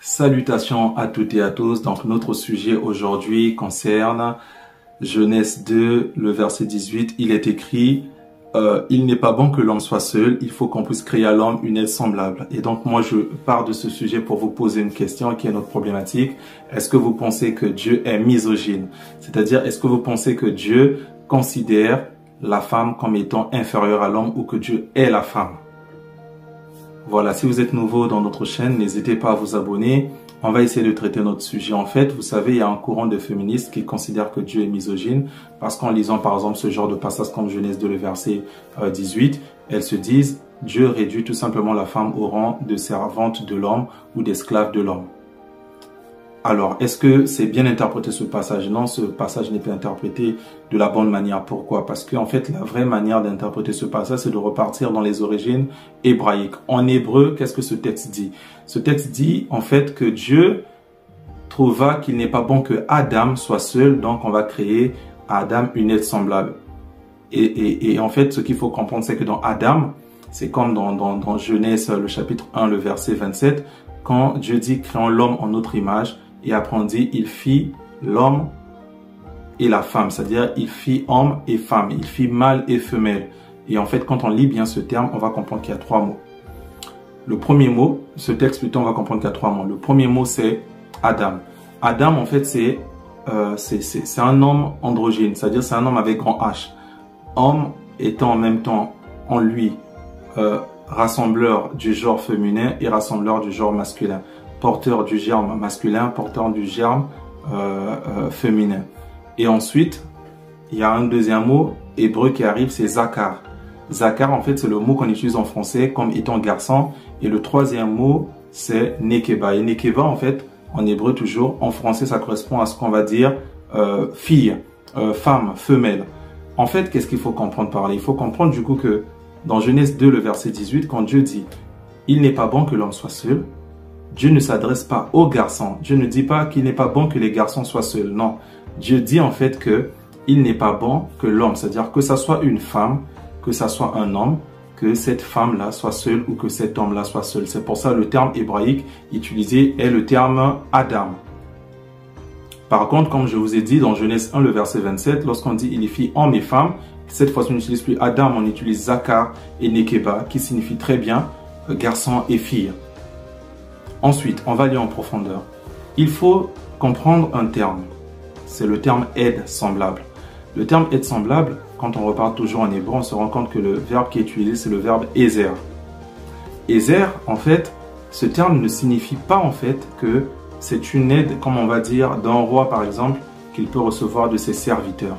Salutations à toutes et à tous. Donc notre sujet aujourd'hui concerne Genèse 2, le verset 18. Il est écrit il n'est pas bon que l'homme soit seul, il faut qu'on puisse créer à l'homme une aide semblable. Et donc moi je pars de ce sujet pour vous poser une question qui est notre problématique. Est-ce que vous pensez que Dieu est misogyne? C'est-à-dire, est-ce que vous pensez que Dieu considère la femme comme étant inférieure à l'homme ou que Dieu est la femme? Voilà, si vous êtes nouveau dans notre chaîne, n'hésitez pas à vous abonner. On va essayer de traiter notre sujet. En fait, vous savez, il y a un courant de féministes qui considèrent que Dieu est misogyne parce qu'en lisant par exemple ce genre de passage comme Genèse 2, le verset 18, elles se disent Dieu réduit tout simplement la femme au rang de servante de l'homme ou d'esclave de l'homme. Alors, est-ce que c'est bien interprété ce passage? Non, ce passage n'est pas interprété de la bonne manière. Pourquoi? Parce qu'en fait, la vraie manière d'interpréter ce passage, c'est de repartir dans les origines hébraïques. En hébreu, qu'est-ce que ce texte dit? Ce texte dit, en fait, que Dieu trouva qu'il n'est pas bon que Adam soit seul, donc on va créer à Adam une aide semblable. Et en fait, ce qu'il faut comprendre, c'est que dans Adam, c'est comme dans Genèse, le chapitre 1, le verset 27, quand Dieu dit, créons l'homme en notre image, et après on dit, il fit l'homme et la femme, c'est-à-dire il fit homme et femme, il fit mâle et femelle. Et en fait, quand on lit bien ce terme, on va comprendre qu'il y a trois mots. Le premier mot, ce texte plutôt, on va comprendre qu'il y a trois mots. Le premier mot, c'est Adam. Adam, en fait, c'est un homme androgyne, c'est-à-dire c'est un homme avec grand H. Homme étant en même temps en lui rassembleur du genre féminin et rassembleur du genre masculin. Porteur du germe masculin, porteur du germe féminin. Et ensuite, il y a un deuxième mot hébreu qui arrive, c'est Zakar. Zakar, en fait, c'est le mot qu'on utilise en français comme étant garçon. Et le troisième mot, c'est Nekeba. Et Nekeba, en fait, en hébreu toujours, en français, ça correspond à ce qu'on va dire fille, femme, femelle. En fait, qu'est-ce qu'il faut comprendre par là? Il faut comprendre du coup que dans Genèse 2, le verset 18, quand Dieu dit « Il n'est pas bon que l'homme soit seul », Dieu ne s'adresse pas aux garçons. Dieu ne dit pas qu'il n'est pas bon que les garçons soient seuls. Non. Dieu dit en fait que il n'est pas bon que l'homme, c'est-à-dire que ça soit une femme, que ça soit un homme, que cette femme-là soit seule ou que cet homme-là soit seul. C'est pour ça que le terme hébraïque utilisé est le terme Adam. Par contre, comme je vous ai dit dans Genèse 1, le verset 27, lorsqu'on dit il fit homme et femme, cette fois-ci on n'utilise plus Adam, on utilise Zakar et Nekeba, qui signifie très bien garçon et fille. Ensuite, on va aller en profondeur. Il faut comprendre un terme. C'est le terme aide semblable. Le terme aide semblable, quand on repart toujours en hébreu, on se rend compte que le verbe qui est utilisé, c'est le verbe ezer. Ezer, en fait, ce terme ne signifie pas en fait que c'est une aide, comme on va dire, d'un roi par exemple, qu'il peut recevoir de ses serviteurs.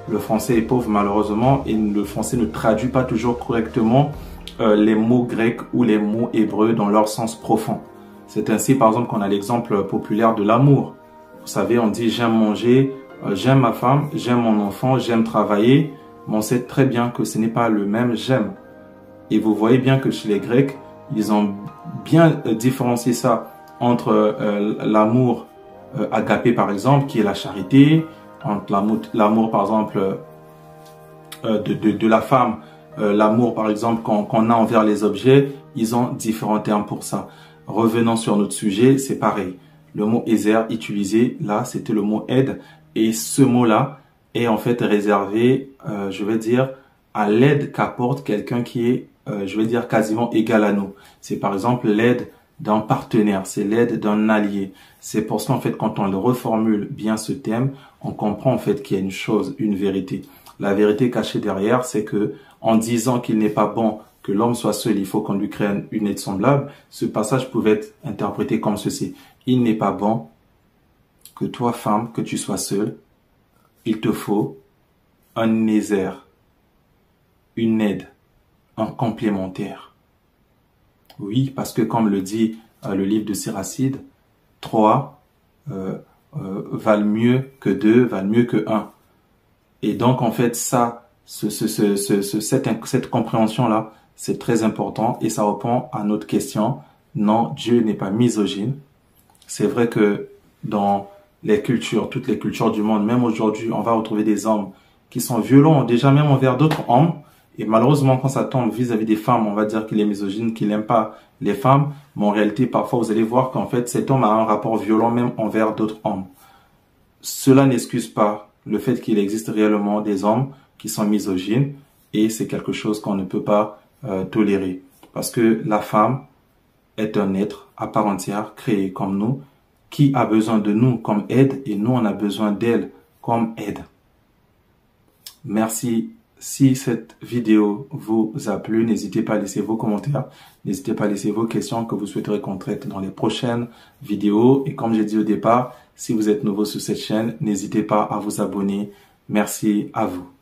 Le français est pauvre malheureusement et le français ne traduit pas toujours correctement les mots grecs ou les mots hébreux dans leur sens profond. C'est ainsi par exemple qu'on a l'exemple populaire de l'amour. Vous savez, on dit j'aime manger, j'aime ma femme, j'aime mon enfant, j'aime travailler, mais on sait très bien que ce n'est pas le même j'aime. Et vous voyez bien que chez les Grecs, ils ont bien différencié ça entre l'amour agapé par exemple, qui est la charité, entre l'amour par exemple de la femme, l'amour par exemple qu'on a envers les objets, ils ont différents termes pour ça. Revenons sur notre sujet, c'est pareil. Le mot ezer utilisé là, c'était le mot aide et ce mot-là est en fait réservé, je vais dire, à l'aide qu'apporte quelqu'un qui est, je vais dire, quasiment égal à nous. C'est par exemple l'aide d'un partenaire, c'est l'aide d'un allié. C'est pour ça en fait quand on le reformule bien ce thème, on comprend en fait qu'il y a une chose, une vérité. La vérité cachée derrière, c'est que en disant qu'il n'est pas bon que l'homme soit seul, il faut qu'on lui crée une aide semblable. Ce passage pouvait être interprété comme ceci. Il n'est pas bon que toi, femme, que tu sois seule. Il te faut un ezer, une aide, un complémentaire. Oui, parce que comme le dit le livre de Siracide, 3 valent mieux que 2, valent mieux que 1. Et donc, en fait, ça, cette compréhension-là, c'est très important et ça répond à notre question. Non, Dieu n'est pas misogyne. C'est vrai que dans les cultures, toutes les cultures du monde, même aujourd'hui, on va retrouver des hommes qui sont violents, déjà même envers d'autres hommes. Et malheureusement, quand ça tombe vis-à-vis des femmes, on va dire qu'il est misogyne, qu'il n'aime pas les femmes. Mais en réalité, parfois, vous allez voir qu'en fait, cet homme a un rapport violent même envers d'autres hommes. Cela n'excuse pas le fait qu'il existe réellement des hommes qui sont misogynes et c'est quelque chose qu'on ne peut pas tolérer. Parce que la femme est un être à part entière, créé comme nous, qui a besoin de nous comme aide et nous, on a besoin d'elle comme aide. Merci. Si cette vidéo vous a plu, n'hésitez pas à laisser vos commentaires, n'hésitez pas à laisser vos questions que vous souhaiterez qu'on traite dans les prochaines vidéos. Et comme j'ai dit au départ, si vous êtes nouveau sur cette chaîne, n'hésitez pas à vous abonner. Merci à vous.